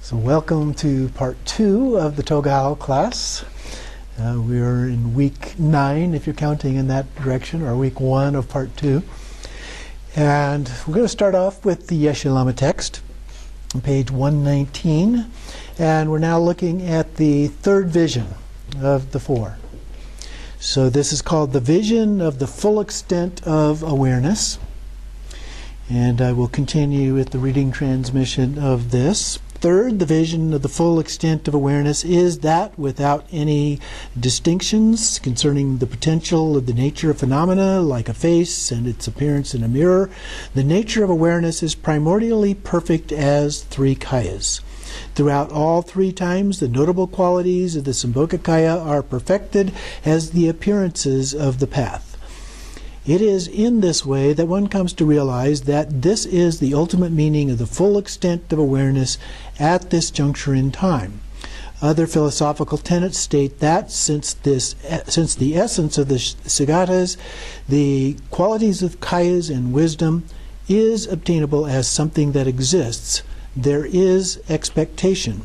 So welcome to part 2 of the Togal class. We're in week 9, if you're counting in that direction, or week 1 of part 2. And we're going to start off with the Yeshe Lama text on page 119. And we're now looking at the third vision of the 4. So this is called the vision of the full extent of awareness. And I will continue with the reading transmission of this. Third, the vision of the full extent of awareness is that without any distinctions concerning the potential of the nature of phenomena like a face and its appearance in a mirror, the nature of awareness is primordially perfect as 3 kayas. Throughout all 3 times, the notable qualities of the Sambhogakaya are perfected as the appearances of the path. It is in this way that one comes to realize that this is the ultimate meaning of the full extent of awareness at this juncture in time. Other philosophical tenets state that since the essence of the Sagatas, the qualities of kayas and wisdom, is obtainable as something that exists, there is expectation.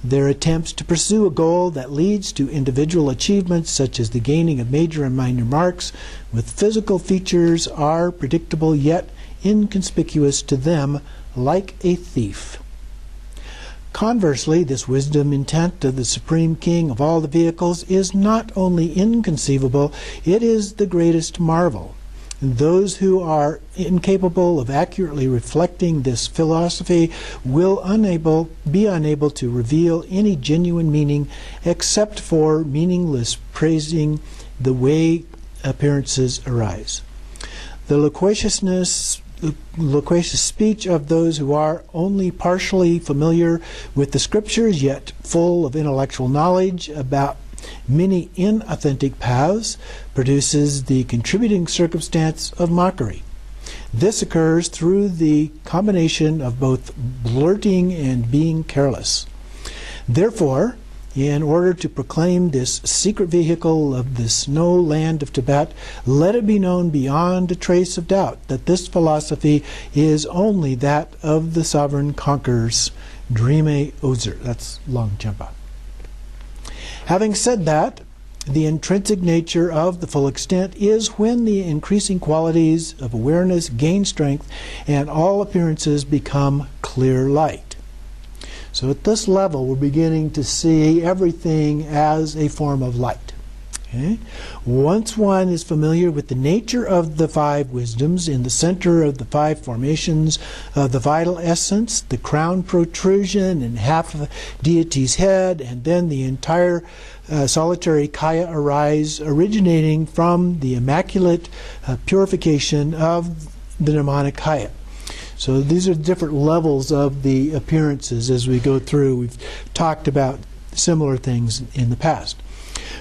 Their attempts to pursue a goal that leads to individual achievements, such as the gaining of major and minor marks with physical features, are predictable yet inconspicuous to them, like a thief. Conversely, this wisdom intent of the Supreme King of all the vehicles is not only inconceivable, it is the greatest marvel. Those who are incapable of accurately reflecting this philosophy will be unable to reveal any genuine meaning except for meaningless praising the way appearances arise. The loquacious speech of those who are only partially familiar with the scriptures, yet full of intellectual knowledge about many inauthentic paths, produces the contributing circumstance of mockery. This occurs through the combination of both blurting and being careless. Therefore, in order to proclaim this secret vehicle of the snow land of Tibet, let it be known beyond a trace of doubt that this philosophy is only that of the sovereign conquerors, Drime Ozer. That's Longchenpa. Having said that, the intrinsic nature of the full extent is when the increasing qualities of awareness gain strength and all appearances become clear light. So at this level, we're beginning to see everything as a form of light. Okay? Once one is familiar with the nature of the 5 wisdoms in the center of the 5 formations of the vital essence, the crown protrusion and half of a deity's head, and then the entire solitary kaya arise, originating from the immaculate purification of the mnemonic kaya. So these are different levels of the appearances as we go through. We've talked about similar things in the past.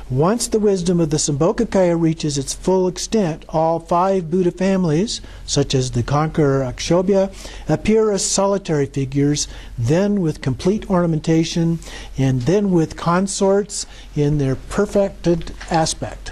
Once the wisdom of the Sambhogakaya reaches its full extent, all 5 Buddha families, such as the conqueror Akshobhya, appear as solitary figures, then with complete ornamentation, and then with consorts in their perfected aspect.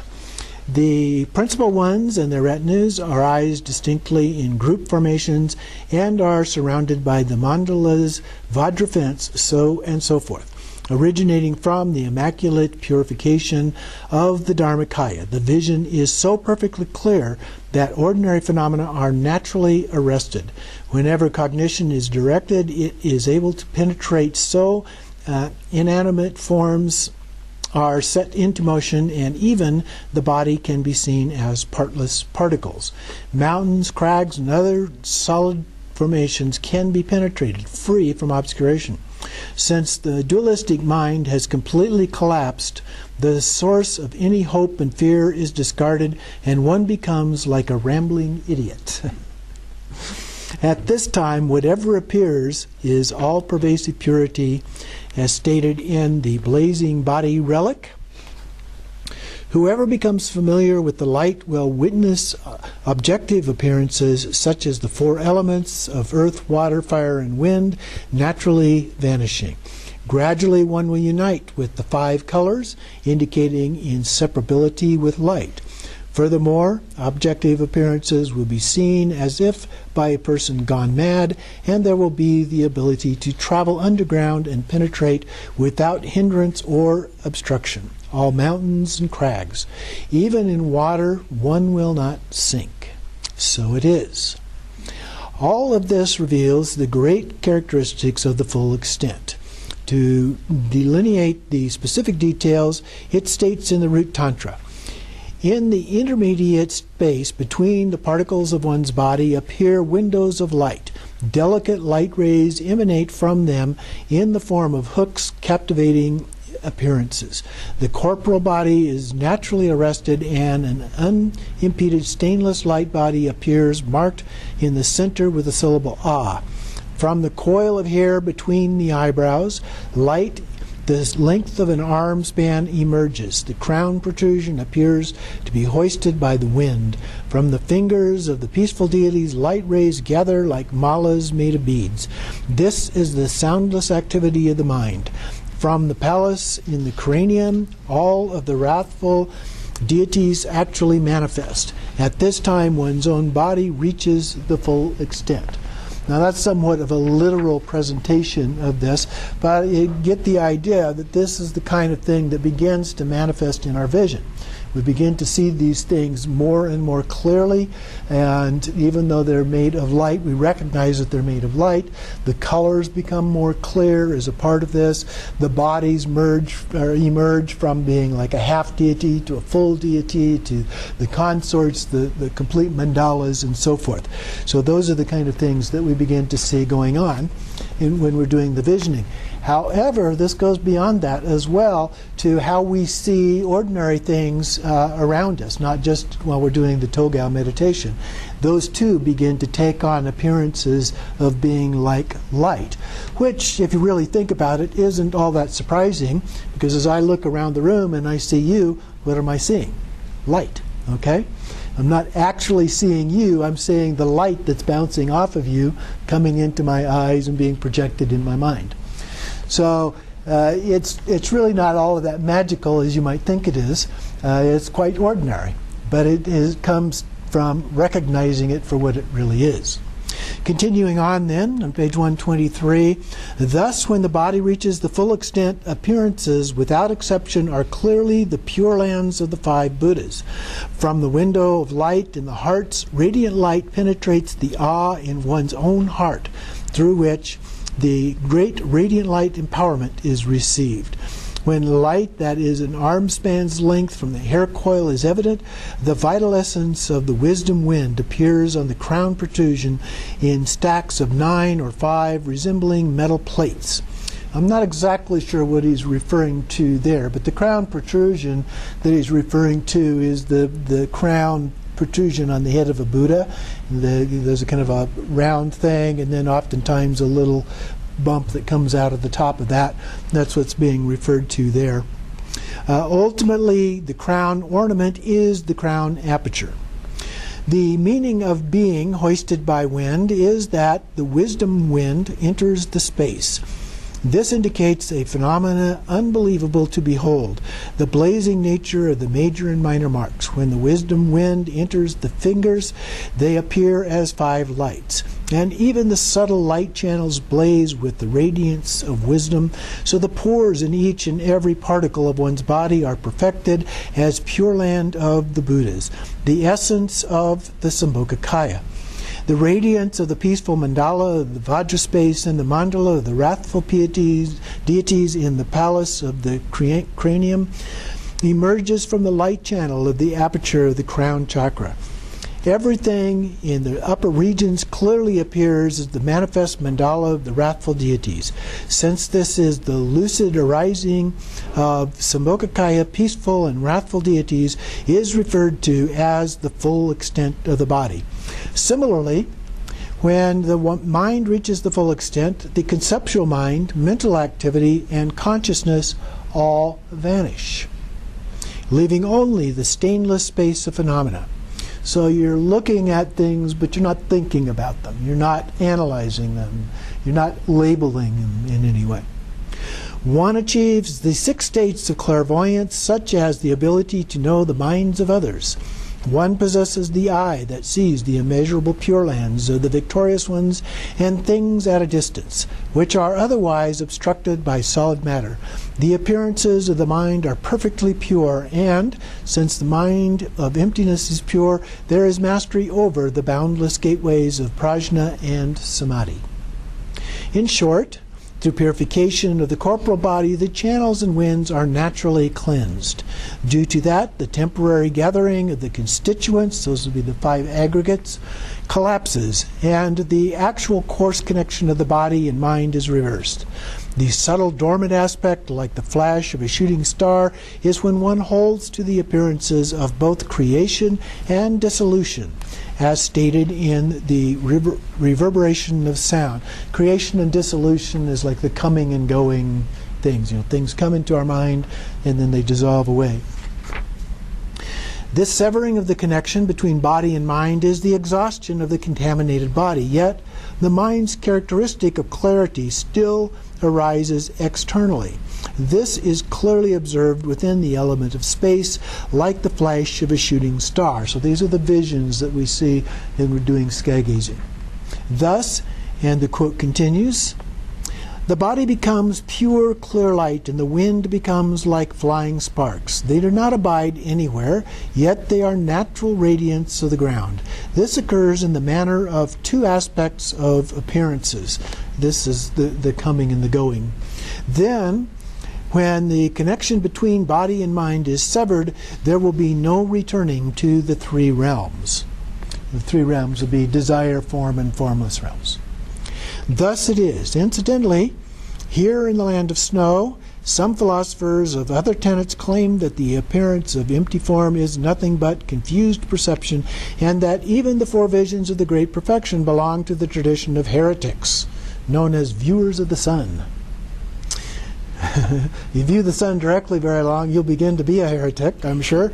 The principal ones and their retinues arise distinctly in group formations and are surrounded by the mandalas, Vajra fence, so and so forth, originating from the immaculate purification of the Dharmakaya. The vision is so perfectly clear that ordinary phenomena are naturally arrested. Whenever cognition is directed, it is able to penetrate so inanimate forms are set into motion, and even the body can be seen as partless particles. Mountains, crags, and other solid formations can be penetrated, free from obscuration. Since the dualistic mind has completely collapsed, the source of any hope and fear is discarded, and one becomes like a rambling idiot. At this time, whatever appears is all-pervasive purity, as stated in the Blazing Body Relic. Whoever becomes familiar with the light will witness objective appearances such as the 4 elements of earth, water, fire, and wind naturally vanishing. Gradually one will unite with the 5 colors, indicating inseparability with light. Furthermore, objective appearances will be seen as if by a person gone mad, and there will be the ability to travel underground and penetrate without hindrance or obstruction all mountains and crags. Even in water, one will not sink. So it is. All of this reveals the great characteristics of the full extent. To delineate the specific details, it states in the Root Tantra, in the intermediate space between the particles of one's body appear windows of light. Delicate light rays emanate from them in the form of hooks captivating appearances. The corporal body is naturally arrested, and an unimpeded stainless light body appears marked in the center with the syllable Ah. From the coil of hair between the eyebrows, light the length of an arm span emerges. The crown protrusion appears to be hoisted by the wind. From the fingers of the peaceful deities, light rays gather like malas made of beads. This is the soundless activity of the mind. From the palace in the cranium, all of the wrathful deities actually manifest. At this time, one's own body reaches the full extent. Now that's somewhat of a literal presentation of this, but you get the idea that this is the kind of thing that begins to manifest in our vision. We begin to see these things more and more clearly, and even though they're made of light, we recognize that they're made of light. The colors become more clear as a part of this. The bodies emerge from being like a half deity to a full deity, to the consorts, the complete mandalas, and so forth. So those are the kind of things that we begin to see going on when we're doing the visioning. However, this goes beyond that as well to how we see ordinary things around us, not just while we're doing the Togal meditation. Those too begin to take on appearances of being like light, which, if you really think about it, isn't all that surprising, because as I look around the room and I see you, what am I seeing? Light, okay? I'm not actually seeing you, I'm seeing the light that's bouncing off of you, coming into my eyes and being projected in my mind. So it's really not all of that magical as you might think it is. It's quite ordinary, but it comes from recognizing it for what it really is. Continuing on then, on page 123, thus when the body reaches the full extent, appearances without exception are clearly the pure lands of the five Buddhas. From the window of light in the hearts, radiant light penetrates the awe in one's own heart, through which the great radiant light empowerment is received. When light that is an arm span's length from the hair coil is evident, the vital essence of the wisdom wind appears on the crown protrusion in stacks of 9 or 5 resembling metal plates. I'm not exactly sure what he's referring to there, but the crown protrusion that he's referring to is the crown protrusion on the head of a Buddha. There's a kind of a round thing, and then oftentimes a little bump that comes out of the top of that. That's what's being referred to there. Ultimately, the crown ornament is the crown aperture. The meaning of being hoisted by wind is that the wisdom wind enters the space. This indicates a phenomena unbelievable to behold, the blazing nature of the major and minor marks. When the wisdom wind enters the fingers, they appear as 5 lights. And even the subtle light channels blaze with the radiance of wisdom, so the pores in each and every particle of one's body are perfected as pure land of the Buddhas, the essence of the Sambhogakaya. The radiance of the peaceful mandala, the Vajraspace, and the mandala of the wrathful deities in the palace of the cranium emerges from the light channel of the aperture of the crown chakra. Everything in the upper regions clearly appears as the manifest mandala of the wrathful deities. Since this is the lucid arising of Sambhogakaya, peaceful and wrathful deities, is referred to as the full extent of the body. Similarly, when the mind reaches the full extent, the conceptual mind, mental activity, and consciousness all vanish, leaving only the stainless space of phenomena. So you're looking at things, but you're not thinking about them. You're not analyzing them. You're not labeling them in any way. One achieves the 6 states of clairvoyance, such as the ability to know the minds of others, One possesses the eye that sees the immeasurable pure lands of the victorious ones and things at a distance, which are otherwise obstructed by solid matter. The appearances of the mind are perfectly pure, and, since the mind of emptiness is pure, there is mastery over the boundless gateways of prajna and samadhi. In short, through purification of the corporal body, the channels and winds are naturally cleansed. Due to that, the temporary gathering of the constituents, those would be the 5 aggregates, collapses, and the actual course connection of the body and mind is reversed. The subtle dormant aspect, like the flash of a shooting star, is when one holds to the appearances of both creation and dissolution, as stated in the reverberation of sound. Creation and dissolution is like the coming and going things. Things come into our mind and then they dissolve away. This severing of the connection between body and mind is the exhaustion of the contaminated body, yet the mind's characteristic of clarity still arises externally. This is clearly observed within the element of space, like the flash of a shooting star. So these are the visions that we see when we're doing sky gazing. Thus, and the quote continues, the body becomes pure, clear light, and the wind becomes like flying sparks. They do not abide anywhere, yet they are natural radiance of the ground. This occurs in the manner of 2 aspects of appearances. This is the coming and the going. Then, when the connection between body and mind is severed, there will be no returning to the 3 realms. The 3 realms would be desire, form, and formless realms. Thus it is. Incidentally, here in the land of snow, some philosophers of other tenets claim that the appearance of empty form is nothing but confused perception, and that even the 4 visions of the Great Perfection belong to the tradition of heretics, known as viewers of the sun. You view the sun directly very long, you'll begin to be a heretic, I'm sure.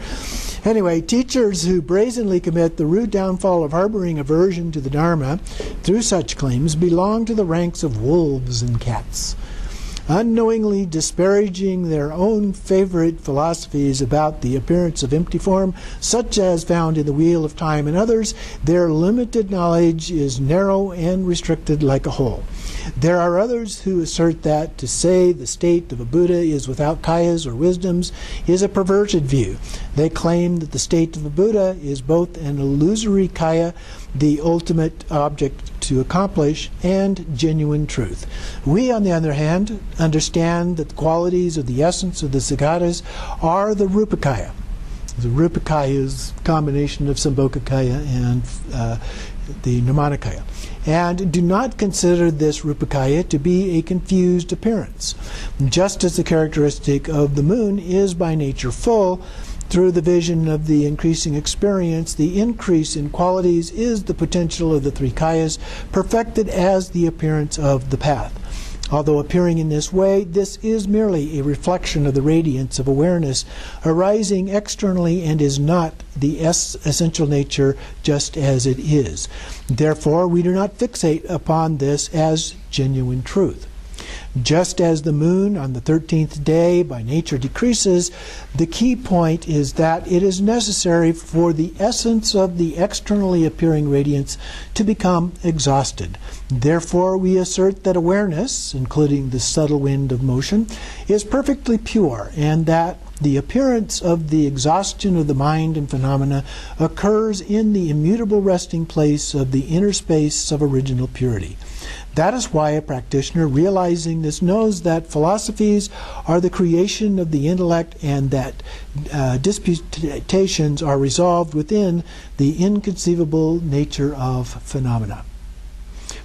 Anyway, teachers who brazenly commit the rude downfall of harboring aversion to the Dharma through such claims belong to the ranks of wolves and cats. Unknowingly disparaging their own favorite philosophies about the appearance of empty form, such as found in the Wheel of Time and others, their limited knowledge is narrow and restricted like a hole. There are others who assert that to say the state of a Buddha is without kayas or wisdoms is a perverted view. They claim that the state of a Buddha is both an illusory kaya, the ultimate object to accomplish, and genuine truth. We, on the other hand, understand that the qualities of the essence of the Siddhatas are the Rupakaya. The Rupakaya is a combination of Sambhogakaya and the Nirmanakaya, and do not consider this Rupakaya to be a confused appearance. Just as the characteristic of the moon is by nature full, through the vision of the increasing experience, the increase in qualities is the potential of the 3 kayas, perfected as the appearance of the path. Although appearing in this way, this is merely a reflection of the radiance of awareness arising externally and is not the essential nature just as it is. Therefore, we do not fixate upon this as genuine truth. Just as the moon on the 13th day by nature decreases, the key point is that it is necessary for the essence of the externally appearing radiance to become exhausted. Therefore, we assert that awareness, including the subtle wind of motion, is perfectly pure, and that the appearance of the exhaustion of the mind and phenomena occurs in the immutable resting place of the inner space of original purity. That is why a practitioner realizing this knows that philosophies are the creation of the intellect and that disputations are resolved within the inconceivable nature of phenomena.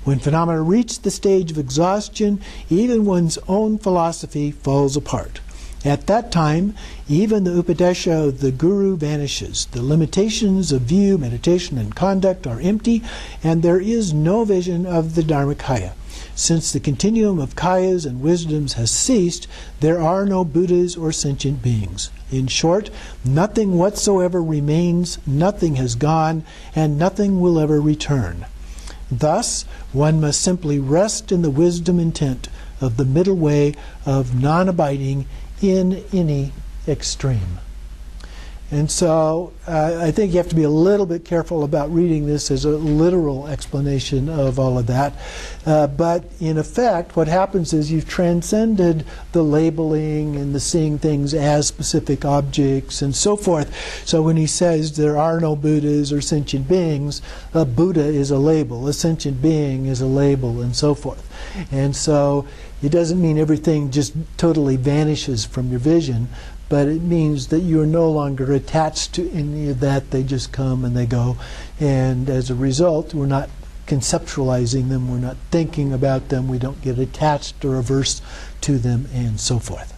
When phenomena reach the stage of exhaustion, even one's own philosophy falls apart. At that time, even the upadesha of the guru vanishes. The limitations of view, meditation, and conduct are empty, and there is no vision of the Dharmakaya. Since the continuum of kayas and wisdoms has ceased, there are no Buddhas or sentient beings. In short, nothing whatsoever remains, nothing has gone, and nothing will ever return. Thus, one must simply rest in the wisdom intent of the middle way of non-abiding in any extreme. And so I think you have to be a little bit careful about reading this as a literal explanation of all of that. But in effect, what happens is you've transcended the labeling and the seeing things as specific objects and so forth. So when he says there are no Buddhas or sentient beings, a Buddha is a label, a sentient being is a label, and so forth. And so it doesn't mean everything just totally vanishes from your vision, but it means that you are no longer attached to any of that. They just come and they go. And as a result, we're not conceptualizing them, we're not thinking about them, we don't get attached or averse to them, and so forth.